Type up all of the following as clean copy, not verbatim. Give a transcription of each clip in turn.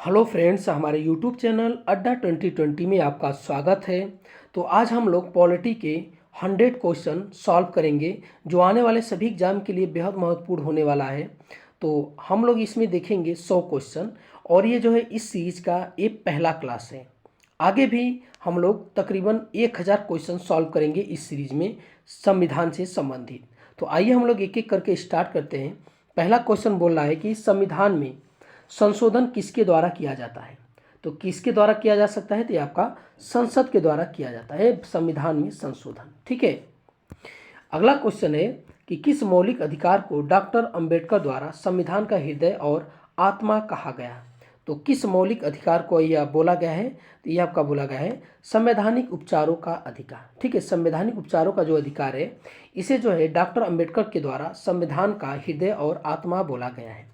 Hello friends, हमारे YouTube channel अड्डा 2020 में आपका स्वागत है। तो आज हम लोग पॉलिटी के 100 क्वेश्चन सॉल्व करेंगे जो आने वाले सभी एग्जाम के लिए बेहद महत्वपूर्ण होने वाला है। तो हम लोग इसमें देखेंगे 100 क्वेश्चन और ये जो है इस सीरीज का ये पहला क्लास है। आगे भी हम लोग तकरीबन 1000 क्वेश्चन सॉल्व करेंगे इस सीरीज में संविधान से संबंधित। तो आइए हम लोग एक एक करके स्टार्ट करते हैं। पहला क्वेश्चन बोल रहा है कि संविधान में संशोधन किसके द्वारा किया जाता है। तो किसके द्वारा किया जा सकता है, तो ये आपका संसद के द्वारा किया जाता है संविधान में संशोधन। ठीक है। अगला क्वेश्चन है कि किस मौलिक अधिकार को डॉक्टर अंबेडकर द्वारा संविधान का हृदय और आत्मा कहा गया। तो किस मौलिक अधिकार को यह बोला गया है, तो यह आपका बोला गया है संवैधानिक उपचारों का अधिकार। ठीक है, संवैधानिक उपचारों का जो अधिकार है इसे जो है डॉक्टर अंबेडकर के द्वारा संविधान का हृदय और आत्मा बोला गया है।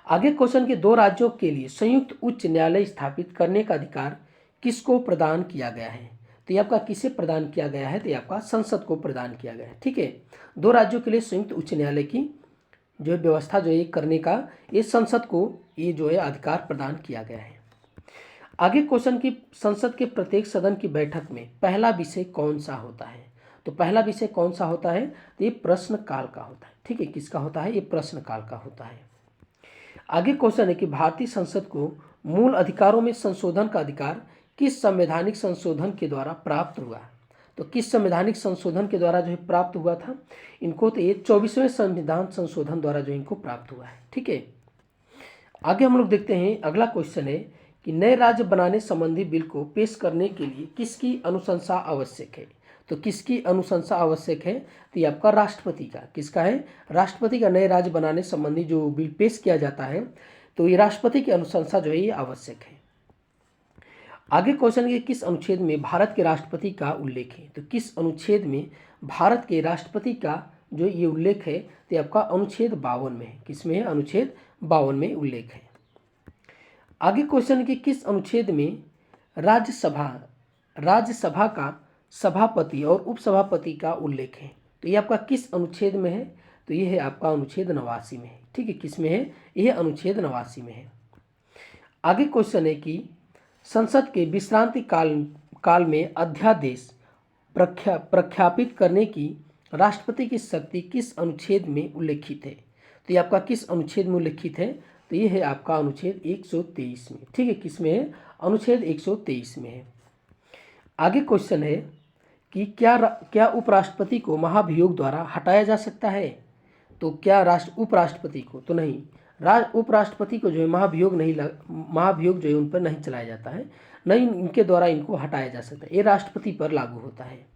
आगे क्वेश्चन के 2 राज्यों के लिए संयुक्त उच्च न्यायालय स्थापित करने का अधिकार किसको प्रदान किया गया है। तो ये आपका किसे प्रदान किया गया है, तो ये आपका संसद को प्रदान किया गया है। ठीक है, 2 राज्यों के लिए संयुक्त उच्च न्यायालय की जो व्यवस्था जो ये करने का ये संसद को ये जो है अधिकार प्रदान किया गया है। आगे क्वेश्चन की संसद के प्रत्येक सदन की बैठक में पहला विषय कौन सा होता है। तो पहला विषय कौन सा होता है, तो ये प्रश्नकाल का होता है। ठीक है, किसका होता है, ये प्रश्नकाल का होता है। आगे क्वेश्चन है कि भारतीय संसद को मूल अधिकारों में संशोधन का अधिकार किस संवैधानिक संशोधन के द्वारा प्राप्त हुआ। तो किस संवैधानिक संशोधन के द्वारा जो है प्राप्त हुआ था इनको, तो ये 24वें संविधान संशोधन द्वारा जो इनको प्राप्त हुआ है। ठीक है। आगे हम लोग देखते हैं, अगला क्वेश्चन है कि नए राज्य बनाने संबंधी बिल को पेश करने के लिए किसकी अनुशंसा आवश्यक है। तो किसकी अनुशंसा आवश्यक है, तो ये आपका राष्ट्रपति का। किसका है, राष्ट्रपति का नए राज्य बनाने संबंधी जो बिल पेश किया जाता है तो ये राष्ट्रपति की अनुशंसा जो है ये आवश्यक है। आगे क्वेश्चन के किस अनुच्छेद में भारत के राष्ट्रपति का उल्लेख है। तो किस अनुच्छेद में भारत के राष्ट्रपति का जो ये उल्लेख है, तो आपका अनुच्छेद 52 में है। किस में है, अनुच्छेद 52 में उल्लेख है। आगे क्वेश्चन के किस अनुच्छेद में राज्यसभा का सभापति और उपसभापति का उल्लेख है। तो ये आपका किस अनुच्छेद में है, तो ये है आपका अनुच्छेद 89 में है। ठीक है, किस में है, यह अनुच्छेद 89 में है। आगे क्वेश्चन है कि संसद के विश्रांति काल में अध्यादेश प्रख्यापित करने की राष्ट्रपति की शक्ति किस अनुच्छेद में उल्लेखित है। तो ये आपका किस अनुच्छेद में उल्लेखित है, तो ये है आपका अनुच्छेद 123 में। ठीक है, किस में है, अनुच्छेद 123 में है। आगे क्वेश्चन है कि क्या उपराष्ट्रपति को महाभियोग द्वारा हटाया जा सकता है। तो क्या उपराष्ट्रपति को, तो नहीं, उपराष्ट्रपति को जो है महाभियोग जो है उन पर नहीं चलाया जाता है, नहीं इनके द्वारा इनको हटाया जा सकता है, ये राष्ट्रपति पर लागू होता है।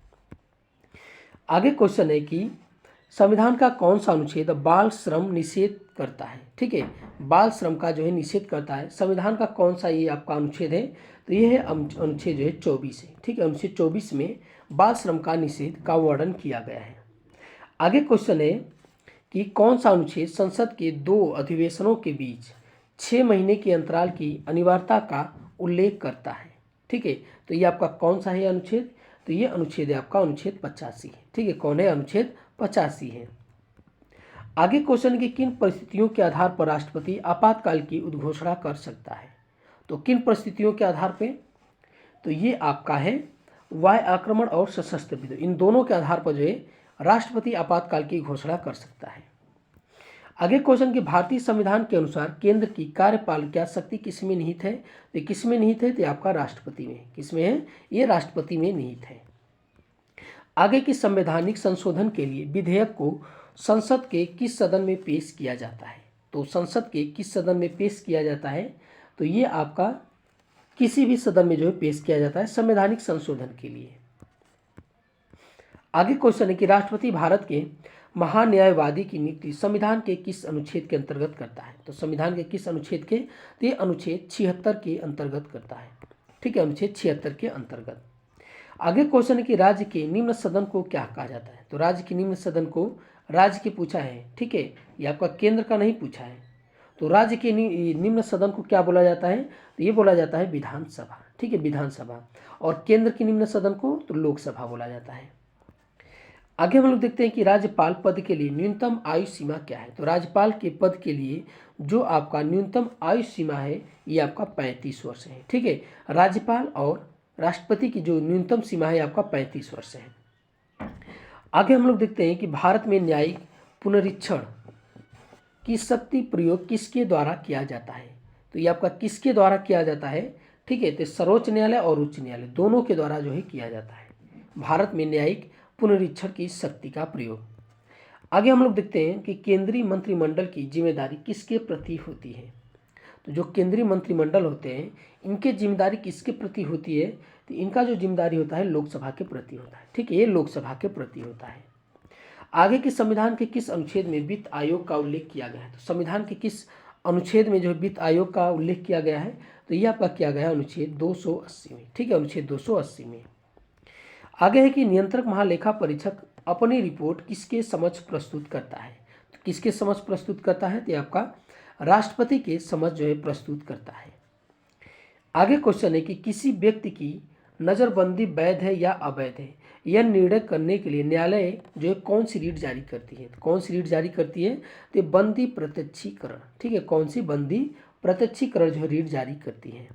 आगे क्वेश्चन है कि संविधान का कौन सा अनुच्छेद बाल श्रम निषेध करता है। ठीक है, बाल श्रम का जो है निषेध करता है, संविधान का कौन सा ये आपका अनुच्छेद है, तो ये है अनुच्छेद जो है 24 है। ठीक है, अनुच्छेद 24 में बाल श्रम का निषेध का वर्णन किया गया है। आगे क्वेश्चन है कि कौन सा अनुच्छेद संसद के 2 अधिवेशनों के बीच 6 महीने के अंतराल की अनिवार्यता का उल्लेख करता है। ठीक है, तो ये आपका कौन सा है अनुच्छेद, तो ये अनुच्छेद है आपका अनुच्छेद 85 है। ठीक है, कौन है, अनुच्छेद 85 है। आगे क्वेश्चन की किन परिस्थितियों के आधार पर राष्ट्रपति आपातकाल की उद्घोषणा कर सकता है। तो किन परिस्थितियों के आधार पे, तो ये आपका है वायु आक्रमण और सशस्त्र विद्रोह, इन दोनों के आधार पर जो है राष्ट्रपति आपातकाल की घोषणा कर सकता है। आगे क्वेश्चन कि भारतीय संविधान के अनुसार केंद्र की कार्यपालिका शक्ति किसमें निहित है। तो किसमें निहित है, तो आपका राष्ट्रपति में। किसमें है, ये राष्ट्रपति में निहित है। आगे की संवैधानिक संशोधन के लिए विधेयक को संसद के किस सदन में पेश किया जाता है। तो संसद के किस सदन में पेश किया जाता है, तो ये आपका किसी भी सदन में जो है पेश किया जाता है संवैधानिक संशोधन के लिए। आगे क्वेश्चन है कि राष्ट्रपति भारत के महान्यायवादी की नियुक्ति संविधान के किस अनुच्छेद के अंतर्गत करता है। तो संविधान के किस अनुच्छेद के, तो ये अनुच्छेद 76 के अंतर्गत करता है। ठीक है, अनुच्छेद 76 के अंतर्गत। आगे क्वेश्चन है कि राज्य के निम्न सदन को क्या कहा जाता है। तो राज्य के निम्न सदन को राज्य के पूछा है। ठीक है, ये आपका केंद्र का नहीं पूछा है। तो राज्य के निम्न सदन को क्या बोला जाता है, तो ये बोला जाता है विधानसभा। ठीक है, विधानसभा। और केंद्र के निम्न सदन को तो लोकसभा बोला जाता है। आगे हम लोग देखते हैं कि राज्यपाल पद के लिए न्यूनतम आयु सीमा क्या है। तो राज्यपाल के पद के लिए जो आपका न्यूनतम आयु सीमा है ये आपका 35 वर्ष है। ठीक है, राज्यपाल और राष्ट्रपति की जो न्यूनतम सीमा है आपका 35 वर्ष है। आगे हम लोग देखते हैं कि भारत में न्यायिक पुनरीक्षण की शक्ति प्रयोग किसके द्वारा किया जाता है। तो ये आपका किसके द्वारा किया जाता है, ठीक है, तो सर्वोच्च न्यायालय और उच्च न्यायालय दोनों के द्वारा जो है किया जाता है भारत में न्यायिक पुनरीक्षण की शक्ति का प्रयोग। आगे हम लोग देखते हैं कि केंद्रीय मंत्रिमंडल की जिम्मेदारी किसके प्रति होती है। तो जो केंद्रीय मंत्रिमंडल होते हैं इनके जिम्मेदारी किसके प्रति होती है, तो इनका जो जिम्मेदारी होता है लोकसभा के प्रति होता है। ठीक है, ये लोकसभा के प्रति होता है। आगे के संविधान के किस अनुच्छेद में वित्त आयोग का उल्लेख किया गया है। तो संविधान के किस अनुच्छेद में जो है वित्त आयोग का उल्लेख किया गया है, तो ये आपका किया गया है अनुच्छेद 280 में। ठीक है, अनुच्छेद 280 में। आगे है कि नियंत्रक महालेखा परीक्षक अपनी रिपोर्ट किसके समक्ष प्रस्तुत करता है। तो किसके समक्ष प्रस्तुत करता है, तो आपका राष्ट्रपति के समक्ष जो है प्रस्तुत करता है। आगे क्वेश्चन है कि किसी व्यक्ति की नज़रबंदी वैध है या अवैध है, यह निर्णय करने के लिए न्यायालय जो है कौन सी रीट जारी करती है। तो कौन सी रीट जारी करती है, तो बंदी प्रत्यक्षीकरण। ठीक है, कौन सी बंदी प्रत्यक्षीकरण जो है रीट जारी करती है।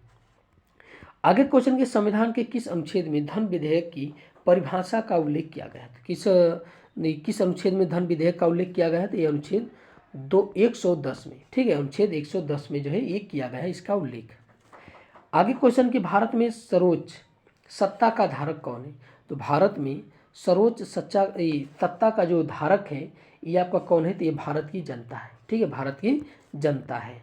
आगे क्वेश्चन के संविधान के किस अनुच्छेद में धन विधेयक की परिभाषा का उल्लेख किया गया है। किस अनुच्छेद में धन विधेयक का उल्लेख किया गया है, तो ये अनुच्छेद 110 में। ठीक है, अनुच्छेद 110 में जो है ये किया गया है इसका उल्लेख। आगे क्वेश्चन कि भारत में सर्वोच्च सत्ता का धारक कौन है। तो भारत में सर्वोच्च सत्ता का जो धारक है ये आपका कौन है, तो ये भारत की जनता है। ठीक है, भारत की जनता है।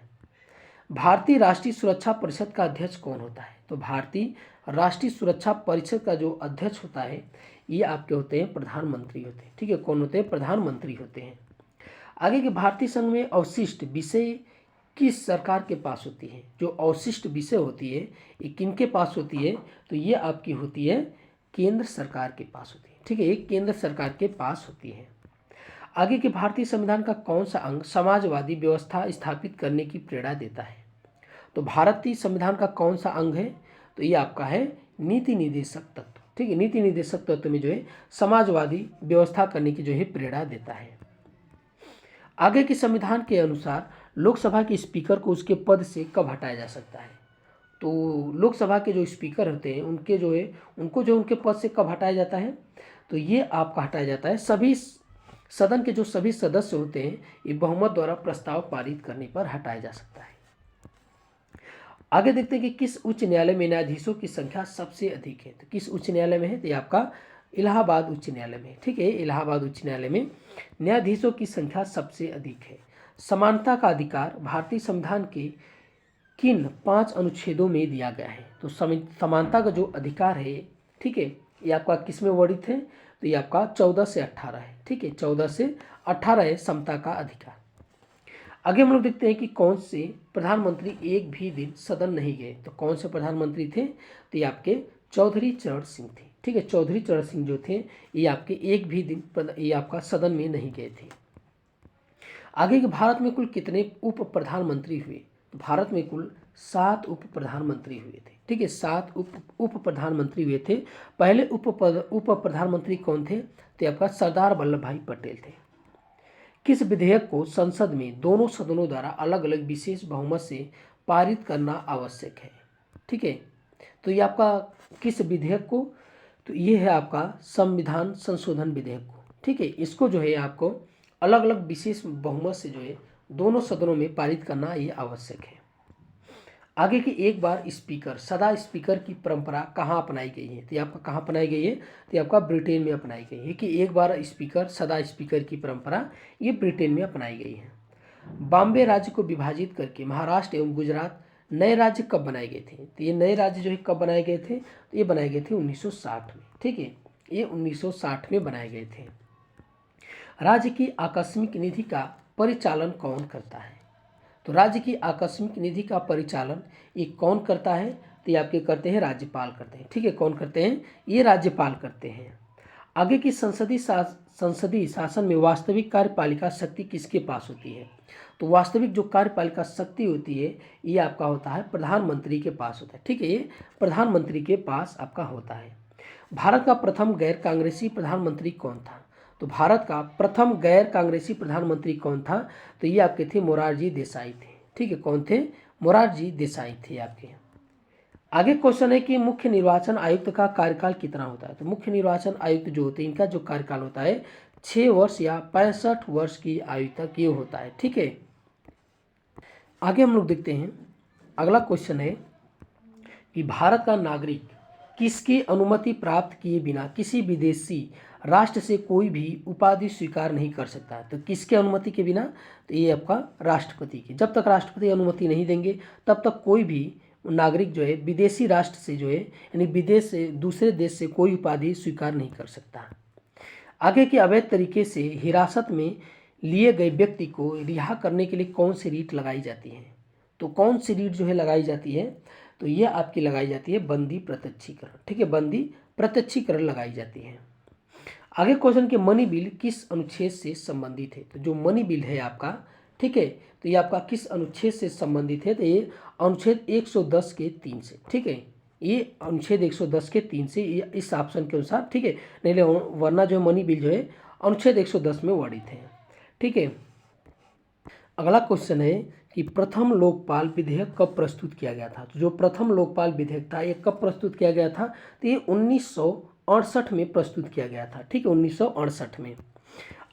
भारतीय राष्ट्रीय सुरक्षा परिषद का अध्यक्ष कौन होता है। तो भारतीय राष्ट्रीय सुरक्षा परिषद का जो अध्यक्ष होता है ये आपके होते हैं प्रधानमंत्री होते हैं। ठीक है, कौन होते हैं, प्रधानमंत्री होते हैं। आगे के भारतीय संघ में अवशिष्ट विषय किस सरकार के पास होती है। जो अवशिष्ट विषय होती है ये किनके पास होती है, तो ये आपकी होती है केंद्र सरकार के पास होती है। ठीक है, ये केंद्र सरकार के पास होती है। आगे के भारतीय संविधान का कौन सा अंग समाजवादी व्यवस्था स्थापित करने की प्रेरणा देता है। तो भारतीय संविधान का कौन सा अंग है, तो ये आपका है नीति निर्देशक तत्व। ठीक है, नीति निर्देशक तत्व में जो है समाजवादी व्यवस्था करने की जो है प्रेरणा देता है। आगे के संविधान के अनुसार लोकसभा के स्पीकर को उसके पद से कब हटाया जा सकता है। तो लोकसभा के जो स्पीकर होते हैं उनके जो है उनको जो उनके पद से कब हटाया जाता है, तो ये आपका हटाया जाता है सभी सदन के जो सभी सदस्य होते हैं ये बहुमत द्वारा प्रस्ताव पारित करने पर हटाया जा सकता है। आगे देखते हैं कि किस उच्च न्यायालय में न्यायाधीशों की संख्या सबसे अधिक है। तो किस उच्च न्यायालय में है, तो ये आपका इलाहाबाद उच्च न्यायालय में। ठीक है, इलाहाबाद उच्च न्यायालय में न्यायाधीशों की संख्या सबसे अधिक है। समानता का अधिकार भारतीय संविधान के किन 5 अनुच्छेदों में दिया गया है। तो समानता का जो अधिकार है, ठीक है, ये आपका किस में वर्णित है, तो ये आपका 14 से 18 है। ठीक है, 14 से 18 है समता का अधिकार। आगे हम लोग देखते हैं कि कौन से प्रधानमंत्री एक भी दिन सदन नहीं गए। तो कौन से प्रधानमंत्री थे, तो ये आपके चौधरी चरण सिंह थे। ठीक है, चौधरी चरण सिंह जो थे ये आपके एक भी दिन ये आपका सदन में नहीं गए थे। आगे के भारत में कुल कितने उप प्रधानमंत्री हुए। तो भारत में कुल 7 उप प्रधानमंत्री हुए थे। ठीक है, 7 उप प्रधानमंत्री हुए थे। पहले उप प्रधानमंत्री कौन थे, तो आपका सरदार वल्लभ भाई पटेल थे। किस विधेयक को संसद में दोनों सदनों द्वारा अलग अलग विशेष बहुमत से पारित करना आवश्यक है। ठीक है, तो ये आपका किस विधेयक को, तो ये है आपका संविधान संशोधन विधेयक को। ठीक है, इसको जो है आपको अलग अलग विशेष बहुमत से जो है दोनों सदनों में पारित करना ये आवश्यक है। आगे की एक बार स्पीकर सदा स्पीकर की परंपरा कहाँ अपनाई गई है। तो ये आपका कहाँ अपनाई गई है, तो ये आपका ब्रिटेन में अपनाई गई है कि एक बार स्पीकर सदा स्पीकर की परंपरा ये ब्रिटेन में अपनाई गई है। बॉम्बे राज्य को विभाजित करके महाराष्ट्र एवं गुजरात नए राज्य कब बनाए गए थे। तो ये नए राज्य जो है कब बनाए गए थे, तो ये बनाए गए थे 1960 में। ठीक है, ये 1960 में बनाए गए थे। राज्य की आकस्मिक निधि का परिचालन कौन करता है। तो राज्य की आकस्मिक निधि का परिचालन ये कौन करता है, तो ये आपके करते हैं राज्यपाल करते हैं। ठीक है, कौन करते हैं, ये राज्यपाल करते हैं। आगे की संसदीय शासन में वास्तविक कार्यपालिका शक्ति किसके पास होती है। तो वास्तविक जो कार्यपालिका शक्ति होती है ये आपका होता है प्रधानमंत्री के पास होता है। ठीक है, ये प्रधानमंत्री के पास आपका होता है। भारत का प्रथम गैर कांग्रेसी प्रधानमंत्री कौन था। तो भारत का प्रथम गैर कांग्रेसी प्रधानमंत्री कौन था? तो ये आपके थे मोरारजी देसाई थे। ठीक है, कौन थे? मोरारजी देसाई थे आपके। आगे क्वेश्चन है कि मुख्य निर्वाचन आयुक्त का कार्यकाल कितना होता है? तो मुख्य निर्वाचन आयुक्त जो होते हैं इनका जो कार्यकाल होता है 6 वर्ष या 65 वर्ष की आयु तक ये होता है। ठीक है, आगे हम लोग देखते हैं। अगला क्वेश्चन है कि भारत का नागरिक किसकी अनुमति प्राप्त किए बिना किसी विदेशी राष्ट्र से कोई भी उपाधि स्वीकार नहीं कर सकता? तो किसके अनुमति के बिना? तो ये आपका राष्ट्रपति की। जब तक राष्ट्रपति अनुमति नहीं देंगे तब तक कोई भी नागरिक जो है विदेशी राष्ट्र से जो है यानी विदेश से दूसरे देश से कोई उपाधि स्वीकार नहीं कर सकता। आगे की अवैध तरीके से हिरासत में लिए गए व्यक्ति को रिहा करने के लिए कौन सी रीट लगाई जाती है? तो कौन सी रीट जो है लगाई जाती है? तो ये आपकी लगाई जाती है बंदी प्रत्यक्षीकरण। ठीक है, बंदी प्रत्यक्षीकरण लगाई जाती है। आगे क्वेश्चन के मनी बिल किस अनुच्छेद से संबंधित है? तो जो मनी बिल है आपका, ठीक है, तो ये आपका किस अनुच्छेद से संबंधित है? तो ये अनुच्छेद 110 के 3 से। ठीक है, ये अनुच्छेद 110 के 3 से ये इस ऑप्शन के अनुसार। ठीक है, नहीं वरना जो मनी बिल जो है अनुच्छेद 110 में वर्णित है। ठीक है, अगला क्वेश्चन है कि प्रथम लोकपाल विधेयक कब प्रस्तुत किया गया था? तो जो प्रथम लोकपाल विधेयक था ये कब प्रस्तुत किया गया था? तो ये 1968 में प्रस्तुत किया गया था। ठीक है, 1968 में।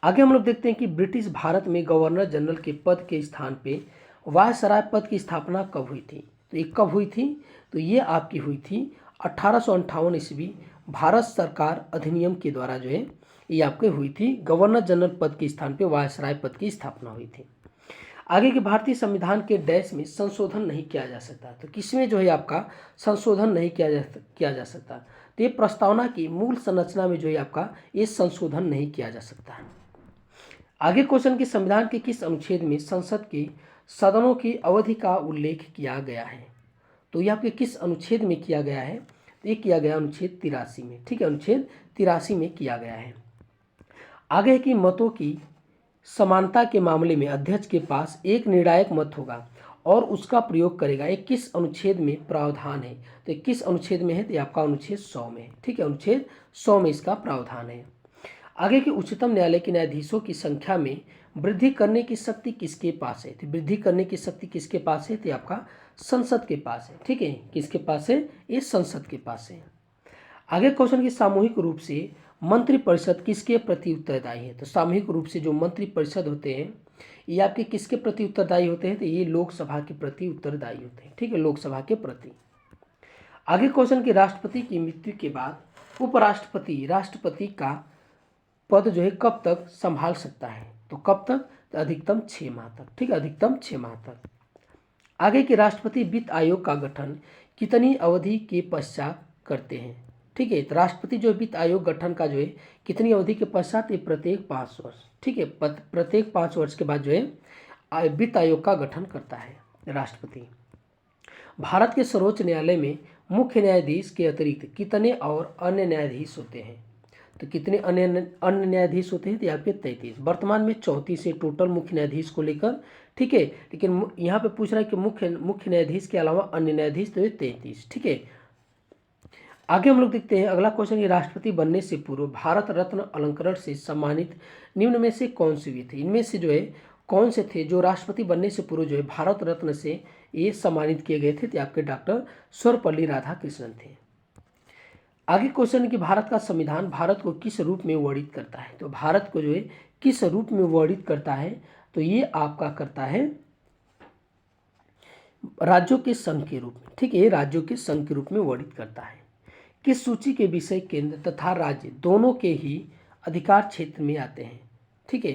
आगे हम लोग देखते हैं कि ब्रिटिश भारत में गवर्नर जनरल के पद के स्थान पे वायसराय पद की स्थापना कब हुई थी? तो ये कब हुई थी? तो ये आपकी हुई थी 1858 ईस्वी भारत सरकार अधिनियम के द्वारा जो है ये आपके हुई थी। गवर्नर जनरल पद के स्थान पे वायसराय पद की स्थापना हुई थी। आगे के भारतीय संविधान के डैश में संशोधन नहीं किया जा सकता। तो किसमें जो है आपका संशोधन नहीं किया जा सकता? तो ये प्रस्तावना की मूल संरचना में जो है आपका ये संशोधन नहीं किया जा सकता। आगे क्वेश्चन के संविधान के किस अनुच्छेद में संसद के सदनों की अवधि का उल्लेख किया गया है? तो ये आपके किस अनुच्छेद में किया गया है? तो ये किया गया अनुच्छेद 83 में। ठीक है, अनुच्छेद 83 में किया गया है। आगे की मतों की समानता के मामले में अध्यक्ष के पास एक निर्णायक मत होगा और उसका प्रयोग करेगा। ये किस अनुच्छेद में प्रावधान है? तो किस अनुच्छेद में है? तो आपका अनुच्छेद 100 में है। ठीक है, अनुच्छेद 100 में इसका प्रावधान है। आगे के उच्चतम न्यायालय के न्यायाधीशों की संख्या में वृद्धि करने की शक्ति किसके पास है? तो वृद्धि करने की शक्ति किसके पास है? तो आपका संसद के पास है। ठीक है, किसके पास है? ये संसद के पास है। आगे क्वेश्चन की सामूहिक रूप से मंत्रिपरिषद किसके प्रति उत्तरदायी है? तो सामूहिक रूप से जो मंत्रिपरिषद होते हैं ये आपके किसके प्रति उत्तरदायी होते हैं? तो ये लोकसभा के प्रति उत्तरदायी होते हैं। ठीक है, लोकसभा के प्रति। आगे क्वेश्चन की राष्ट्रपति की मृत्यु के बाद उपराष्ट्रपति राष्ट्रपति का पद जो है कब तक संभाल सकता है? तो कब तक? तो अधिकतम 6 माह तक। ठीक है, अधिकतम 6 माह तक। आगे के राष्ट्रपति वित्त आयोग का गठन कितनी अवधि के पश्चात करते हैं? ठीक है, तो राष्ट्रपति जो वित्त आयोग गठन का जो है कितनी अवधि के पश्चात? ये प्रत्येक 5 वर्ष। ठीक है, प्रत्येक 5 वर्ष के बाद जो है वित्त आयोग का गठन करता है राष्ट्रपति। भारत के सर्वोच्च न्यायालय में मुख्य न्यायाधीश के अतिरिक्त कितने और अन्य न्यायाधीश होते हैं? तो कितने अन्य न्यायाधीश होते हैं? तो यहाँ पे 33। वर्तमान में 34 है टोटल मुख्य न्यायाधीश को लेकर। ठीक है, लेकिन यहाँ पे पूछ रहा है कि मुख्य न्यायाधीश के अलावा अन्य न्यायाधीश तो ये 33। ठीक है, आगे हम लोग देखते हैं अगला क्वेश्चन। ये राष्ट्रपति बनने से पूर्व भारत रत्न अलंकरण से सम्मानित निम्न में से कौन से हुए थे? इनमें से जो है कौन से थे जो राष्ट्रपति बनने से पूर्व जो है भारत रत्न से ये सम्मानित किए गए थे? तो आपके डॉक्टर सर्वपल्ली राधाकृष्णन थे। आगे क्वेश्चन कि भारत का संविधान भारत को किस रूप में वर्णित करता है? तो भारत को जो है किस रूप में वर्णित करता है? तो ये आपका करता है राज्यों के संघ के रूप में। ठीक है, ये राज्यों के संघ के रूप में वर्णित करता है। किस सूची के विषय केंद्र तथा राज्य दोनों के ही अधिकार क्षेत्र में आते हैं? ठीक है,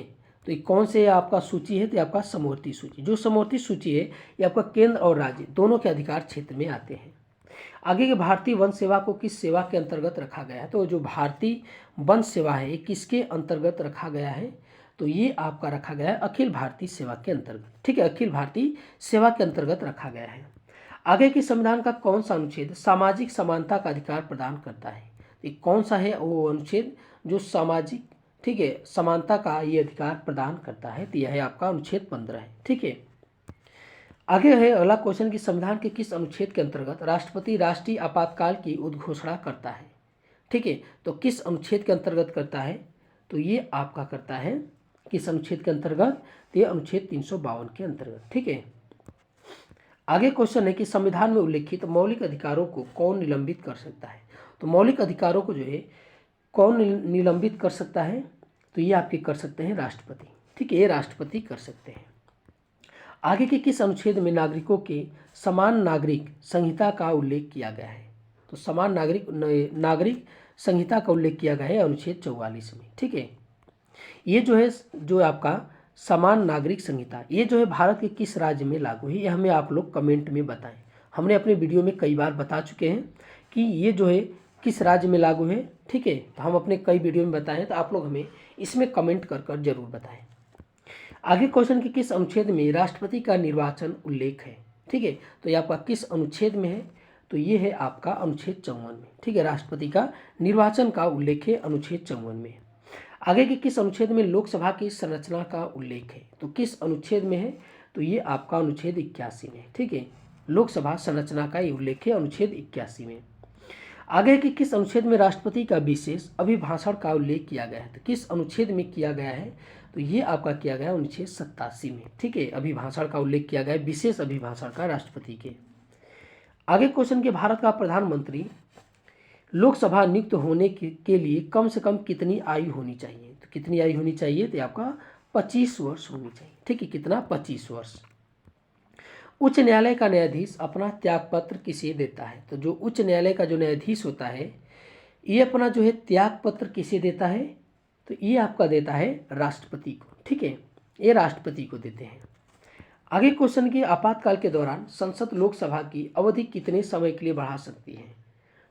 तो ये कौन से आपका सूची है? तो आपका समवर्ती सूची। जो समवर्ती सूची है ये आपका केंद्र और राज्य दोनों के अधिकार क्षेत्र में आते हैं। आगे के भारतीय वन सेवा को किस सेवा के अंतर्गत रखा गया है? तो जो भारतीय वन सेवा है ये किसके अंतर्गत रखा गया है? तो ये आपका रखा गया है अखिल भारतीय सेवा के अंतर्गत। ठीक है, अखिल भारतीय सेवा के अंतर्गत रखा गया है। आगे के संविधान का कौन सा अनुच्छेद सामाजिक समानता का अधिकार प्रदान करता है? ये कौन सा है वो अनुच्छेद जो सामाजिक, ठीक है, समानता का ये अधिकार प्रदान करता है? तो यह है आपका अनुच्छेद 15 है। ठीक है, आगे है अगला क्वेश्चन कि संविधान के किस अनुच्छेद के अंतर्गत राष्ट्रपति राष्ट्रीय आपातकाल की उद्घोषणा करता है? ठीक है, तो किस अनुच्छेद के अंतर्गत करता है? तो ये आपका करता है किस अनुच्छेद के अंतर्गत, तो ये अनुच्छेद 352 के अंतर्गत। ठीक है, आगे क्वेश्चन है कि संविधान में उल्लिखित मौलिक अधिकारों को कौन निलंबित कर सकता है। तो मौलिक अधिकारों को जो है कौन निलंबित कर सकता है, तो ये आपके कर सकते हैं राष्ट्रपति। ठीक है, ये राष्ट्रपति कर सकते हैं। आगे के किस अनुच्छेद में नागरिकों के समान नागरिक संहिता का उल्लेख किया गया है। तो समान नागरिक संहिता का उल्लेख किया गया है अनुच्छेद 44 में। ठीक है, ये जो है जो आपका समान नागरिक संहिता, ये जो है भारत के किस राज्य में लागू है, ये हमें आप लोग कमेंट में बताएं। हमने अपने वीडियो में कई बार बता चुके हैं कि ये जो है किस राज्य में लागू है। ठीक है, तो हम अपने कई वीडियो में बताएं, तो आप लोग हमें इसमें कमेंट कर जरूर बताएं। आगे क्वेश्चन कि किस अनुच्छेद में राष्ट्रपति का निर्वाचन उल्लेख है। ठीक है, तो ये आपका किस अनुच्छेद में है, तो ये है आपका अनुच्छेद 54 में। ठीक है, राष्ट्रपति का निर्वाचन का उल्लेख है अनुच्छेद 54 में। आगे के किस अनुच्छेद में लोकसभा की संरचना का उल्लेख है, तो किस अनुच्छेद में है, तो ये आपका अनुच्छेद 81 में। ठीक है, लोकसभा संरचना का ये उल्लेख है अनुच्छेद 81 में। आगे के किस अनुच्छेद में राष्ट्रपति का विशेष अभिभाषण का उल्लेख किया गया है, तो किस अनुच्छेद में किया गया है, तो ये आपका किया गया अनुच्छेद 87 में। ठीक है, अभिभाषण का उल्लेख किया गया है, विशेष अभिभाषण का राष्ट्रपति के। आगे क्वेश्चन के भारत का प्रधानमंत्री लोकसभा नियुक्त होने के लिए कम से कम कितनी आयु होनी चाहिए, तो कितनी आयु होनी चाहिए, तो आपका 25 वर्ष होनी चाहिए। ठीक है, कितना, 25 वर्ष। उच्च न्यायालय का न्यायाधीश अपना त्यागपत्र किसे देता है, तो जो उच्च न्यायालय का जो न्यायाधीश होता है ये अपना जो है त्यागपत्र किसे देता है, तो ये आपका देता है राष्ट्रपति को। ठीक है, ये राष्ट्रपति को देते हैं। आगे क्वेश्चन की आपातकाल के दौरान संसद लोकसभा की अवधि कितने समय के लिए बढ़ा सकती है,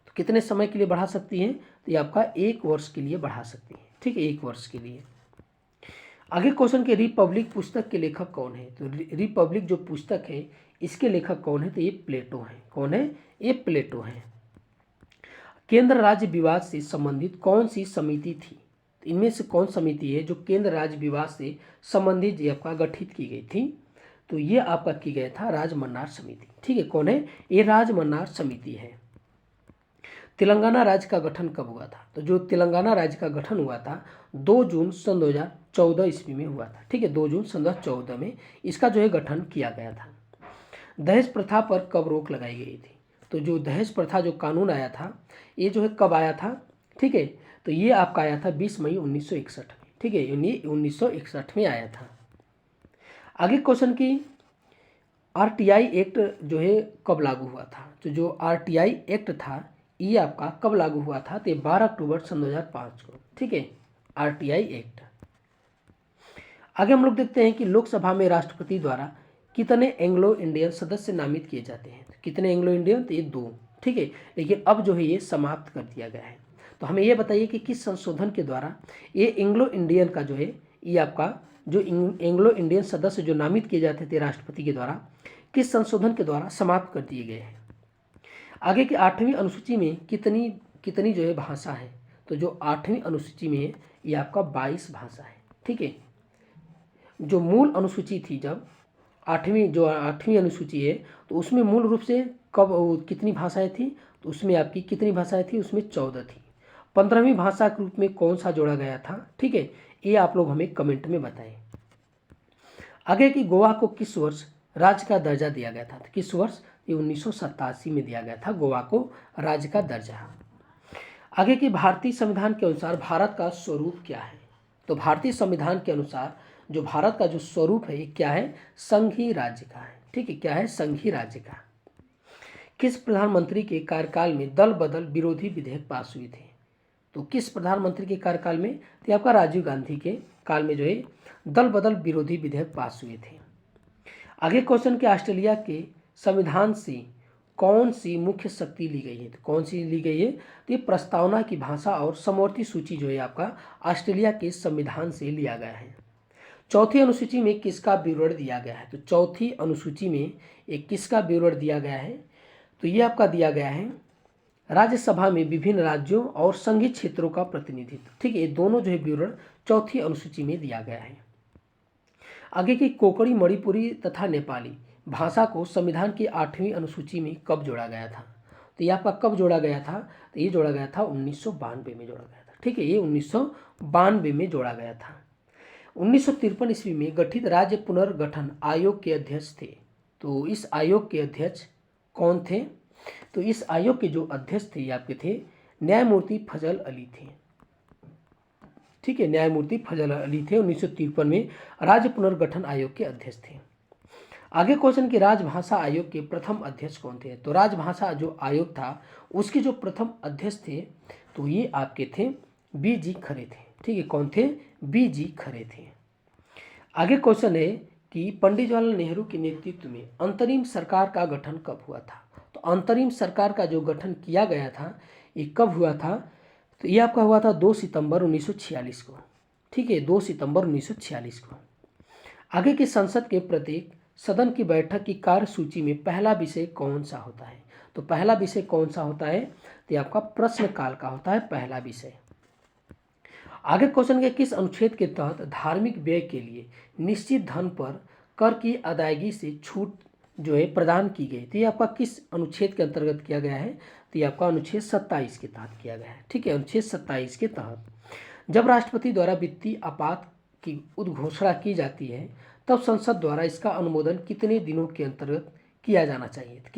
तो कितने समय के लिए बढ़ा सकती है, तो ये आपका 1 वर्ष के लिए बढ़ा सकती है। ठीक है, 1 वर्ष के लिए। आगे क्वेश्चन के रिपब्लिक पुस्तक के लेखक कौन है, तो रिपब्लिक जो पुस्तक है इसके लेखक कौन है, तो ये प्लेटो है। कौन है, ये प्लेटो है। केंद्र राज्य विवाद से संबंधित कौन सी समिति थी, तो इनमें से कौन समिति है जो केंद्र राज्य विवाद से संबंधित ये आपका गठित की गई थी, तो ये आपका की गया था राजमन्नार समिति। ठीक है, कौन है, ये राजमन्नार समिति है। तेलंगाना राज्य का गठन कब हुआ था, तो जो तेलंगाना राज्य का गठन हुआ था 2 जून सन 2014 ईस्वी में हुआ था। ठीक है, 2 जून सन 2014 में इसका जो है गठन किया गया था। दहेज प्रथा पर कब रोक लगाई गई थी, तो जो दहेज प्रथा जो कानून आया था ये जो है कब आया था, ठीक है, तो ये आपका आया था 20 मई 1961 में। ठीक है, 1961 में आया था। आगे क्वेश्चन की आरटीआई एक्ट जो है कब लागू हुआ था, तो जो आरटीआई एक्ट था ये आपका कब लागू हुआ था, तो 12 अक्टूबर सन 2005 को। ठीक है, आरटीआई एक्ट। आगे हम लोग देखते हैं कि लोकसभा में राष्ट्रपति द्वारा कितने एंग्लो इंडियन सदस्य नामित किए जाते हैं, तो कितने एंग्लो इंडियन, तो ये 2। ठीक है, लेकिन अब जो है ये समाप्त कर दिया गया है। तो हमें ये बताइए कि किस संशोधन के द्वारा ये एंग्लो इंडियन का जो है ये आपका जो एंग्लो इंडियन सदस्य जो नामित किए जाते थे राष्ट्रपति के द्वारा, किस संशोधन के द्वारा समाप्त कर दिए गए हैं। आगे की 8वीं अनुसूची में कितनी जो है भाषा है, तो जो 8वीं अनुसूची में है ये आपका 22 भाषा है। ठीक है, जो मूल अनुसूची थी, जब 8वीं अनुसूची है तो उसमें मूल रूप से कब कितनी भाषाएं थी, तो उसमें आपकी कितनी भाषाएं थी, उसमें 14 थी। 15वीं भाषा के रूप में कौन सा जोड़ा गया था, ठीक है, ये आप लोग हमें कमेंट में बताएं। आगे की गोवा को किस वर्ष राज्य का दर्जा दिया गया था, तो किस वर्ष, ये 1987 में दिया गया था गोवा को राज्य का दर्जा। आगे की भारतीय संविधान के अनुसार भारत का स्वरूप क्या है, तो भारतीय संविधान के अनुसार जो भारत का जो स्वरूप है ये क्या है, संघीय राज्य का है। ठीक है, क्या है, संघीय राज्य का। किस प्रधानमंत्री के कार्यकाल में दल बदल विरोधी विधेयक पास हुए थे, तो किस प्रधानमंत्री के कार्यकाल में, तो आपका राजीव गांधी के काल में जो है दल बदल विरोधी विधेयक पास हुए थे। आगे क्वेश्चन के ऑस्ट्रेलिया के संविधान से कौन सी मुख्य शक्ति ली गई है, तो कौन सी ली गई है, तो ये प्रस्तावना की भाषा और समवर्ती सूची जो है आपका ऑस्ट्रेलिया के संविधान से लिया गया है। चौथी अनुसूची में किसका विवरण दिया गया है, तो चौथी अनुसूची में एक किसका विवरण दिया गया है, तो ये आपका दिया गया है राज्यसभा में विभिन्न राज्यों और संघीय क्षेत्रों का प्रतिनिधित्व। ठीक है, ये दोनों जो है विवरण चौथी अनुसूची में दिया गया है। आगे की कोंकणी, मणिपुरी तथा नेपाली भाषा को संविधान की 8वीं अनुसूची में कब जोड़ा गया था, तो ये आपका कब जोड़ा गया था, तो ये जोड़ा गया था 1992 में जोड़ा गया था। ठीक है, ये 1992 में जोड़ा गया था। 1953 ईस्वी में गठित राज्य पुनर्गठन आयोग के अध्यक्ष थे। तो इस आयोग के अध्यक्ष कौन थे? तो इस आयोग के जो अध्यक्ष थे ये आपके थे न्यायमूर्ति फजल अली थे। ठीक है, न्यायमूर्ति फजल अली थे 1953 में राज्य पुनर्गठन आयोग के अध्यक्ष थे। आगे क्वेश्चन कि राजभाषा आयोग के प्रथम अध्यक्ष कौन थे? तो राजभाषा जो आयोग था उसके जो प्रथम अध्यक्ष थे तो ये आपके थे बी.जी. खरे थे। ठीक है, कौन थे? बी.जी. खरे थे। आगे क्वेश्चन है कि पंडित जवाहरलाल नेहरू के नेतृत्व में अंतरिम सरकार का गठन कब हुआ था? तो अंतरिम सरकार का जो गठन किया गया था ये कब हुआ था? तो ये आपका हुआ था 2 सितंबर 1946 को। ठीक है, 2 सितंबर 1946 को। आगे की संसद के प्रत्येक सदन की बैठक की कार्यसूची में पहला विषय कौन सा होता है? तो पहला विषय कौन सा होता है? तो आपका प्रश्नकाल का होता है पहला विषय। आगे क्वेश्चन के किस अनुच्छेद के तहत धार्मिक व्यय के लिए निश्चित धन पर कर की अदायगी से छूट जो है प्रदान की गई? तो ये आपका किस अनुच्छेद के अंतर्गत किया गया है? तो ये आपका अनुच्छेद 27 के तहत किया गया है। ठीक है, अनुच्छेद 27 के तहत जब राष्ट्रपति द्वारा वित्तीय आपात की उद्घोषणा की जाती है तब संसद द्वारा इसका अनुमोदन कितने दिनों के अंतर्गत किया जाना चाहिए? तो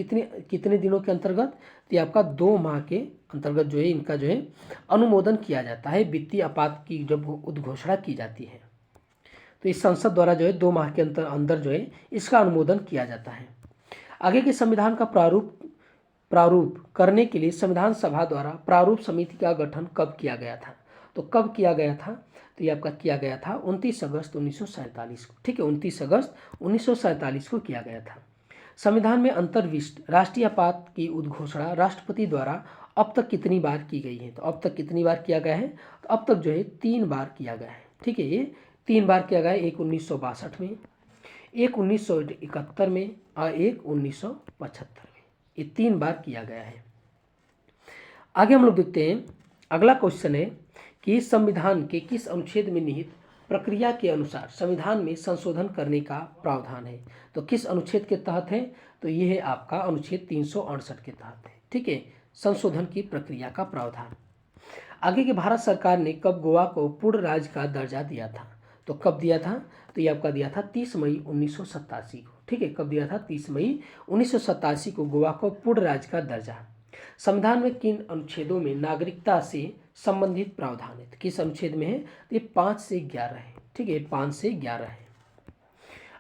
कितने दिनों के अंतर्गत? तो आपका 2 माह के अंतर्गत जो है इनका जो है अनुमोदन किया जाता है। वित्तीय आपात की जब उद्घोषणा की जाती है तो इस संसद द्वारा जो है 2 माह के अंदर जो है इसका अनुमोदन किया जाता है। आगे के संविधान का प्रारूप करने के लिए संविधान सभा द्वारा प्रारूप समिति का गठन कब किया गया था? तो कब किया गया था? तो ये आपका किया गया था 29 अगस्त 1947 को। ठीक है, 29 अगस्त 1947 को किया गया था। संविधान में अंतर्विष्ट राष्ट्रीय आपात की उद्घोषणा राष्ट्रपति द्वारा अब तक कितनी बार की गई है? तो अब तक कितनी बार किया गया है? तो अब तक जो है 3 बार किया गया है। ठीक है, ये 3 बार किया गया है। एक 1962 में, एक 1971 में और एक 1975 में। ये 3 बार किया गया है। आगे हम लोग देखते हैं, अगला क्वेश्चन है कि संविधान के किस अनुच्छेद में निहित प्रक्रिया के अनुसार संविधान में संशोधन करने का प्रावधान है? तो किस अनुच्छेद के तहत है? तो ये है आपका अनुच्छेद 368 के तहत है। ठीक है, संशोधन की प्रक्रिया का प्रावधान। आगे की भारत सरकार ने कब गोवा को पूर्ण राज्य का दर्जा दिया था? तो कब दिया था? तो ये आपका दिया था 30 मई 1987 को। ठीक है, कब दिया था? 30 मई 1987 को गोवा को पूर्ण राज्य का दर्जा। संविधान में किन अनुच्छेदों में नागरिकता से संबंधित प्रावधान है? तो किस अनुच्छेद में है? तो ये 5 से 11 है। ठीक है, 5 से 11 है।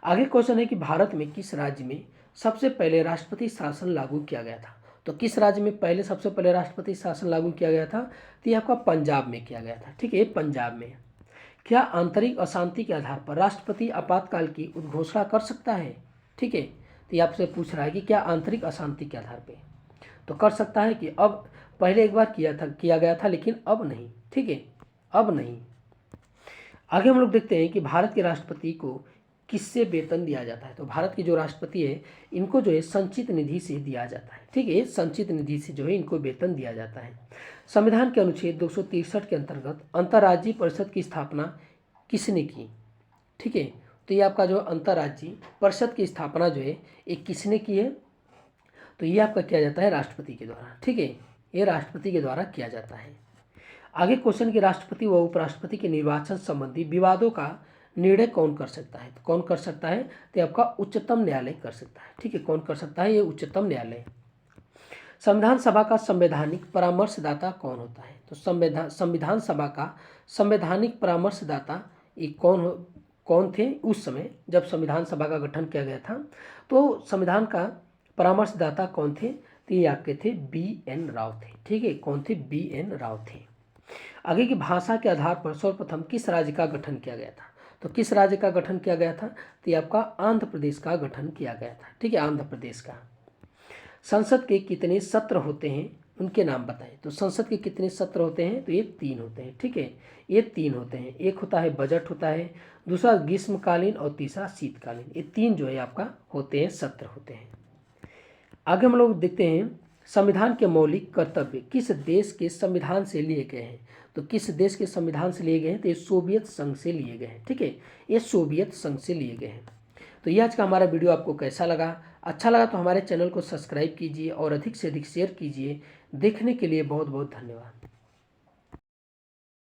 आगे क्वेश्चन है कि भारत में किस राज्य में सबसे पहले राष्ट्रपति शासन लागू किया गया था? तो किस राज्य में सबसे पहले राष्ट्रपति शासन लागू किया गया था? तो ये आपका पंजाब में किया गया था। ठीक है, पंजाब में। क्या आंतरिक अशांति के आधार पर राष्ट्रपति आपातकाल की उद्घोषणा कर सकता है? ठीक है, तो ये आपसे पूछ रहा है कि क्या आंतरिक अशांति के आधार पर तो कर सकता है कि अब पहले एक बार किया गया था लेकिन अब नहीं। ठीक है, अब नहीं। आगे हम लोग देखते हैं कि भारत के राष्ट्रपति को किससे वेतन दिया जाता है? तो भारत के जो राष्ट्रपति है इनको जो है संचित निधि से दिया जाता है। ठीक है, संचित निधि से जो है इनको वेतन दिया जाता है। संविधान के अनुच्छेद 263 के अंतर्गत अंतर्राज्यीय परिषद की स्थापना किसने की? ठीक है, तो ये आपका जो अंतर्राज्यीय परिषद की स्थापना जो है ये किसने की है? तो ये आपका किया जाता है राष्ट्रपति के द्वारा। ठीक है, ये राष्ट्रपति के द्वारा किया जाता है। आगे क्वेश्चन कि राष्ट्रपति व उपराष्ट्रपति के निर्वाचन संबंधी विवादों का निर्णय कौन कर सकता है? तो कौन कर सकता है? तो आपका उच्चतम न्यायालय कर सकता है। ठीक है, कौन कर सकता है? ये उच्चतम न्यायालय। संविधान सभा का संवैधानिक परामर्शदाता कौन होता है? तो संविधान सभा का संवैधानिक परामर्शदाता ये कौन थे उस समय जब संविधान सभा का गठन किया गया था? तो संविधान का परामर्शदाता कौन थे? तो ये आपके थे B.N. राव थे। ठीक है, कौन थे? B.N. राव थे। आगे की भाषा के आधार पर सर्वप्रथम किस राज्य का गठन किया गया था? तो किस राज्य का गठन किया गया था? तो ये आपका आंध्र प्रदेश का गठन किया गया था। ठीक है, आंध्र प्रदेश का। संसद के कितने सत्र होते हैं उनके नाम बताएं। तो संसद के कितने सत्र होते हैं? तो ये 3 होते हैं। ठीक है, ये 3 होते हैं। एक होता है बजट होता है, दूसरा ग्रीष्मकालीन और तीसरा शीतकालीन। ये 3 जो है आपका होते हैं, सत्र होते हैं। आगे हम लोग देखते हैं संविधान के मौलिक कर्तव्य किस देश के संविधान से लिए गए हैं? तो किस देश के संविधान से लिए गए हैं? तो ये सोवियत संघ से लिए गए हैं। ठीक है, ये सोवियत संघ से लिए गए हैं। तो ये आज का हमारा वीडियो आपको कैसा लगा? अच्छा लगा तो हमारे चैनल को सब्सक्राइब कीजिए और अधिक से अधिक शेयर कीजिए। देखने के लिए बहुत बहुत धन्यवाद।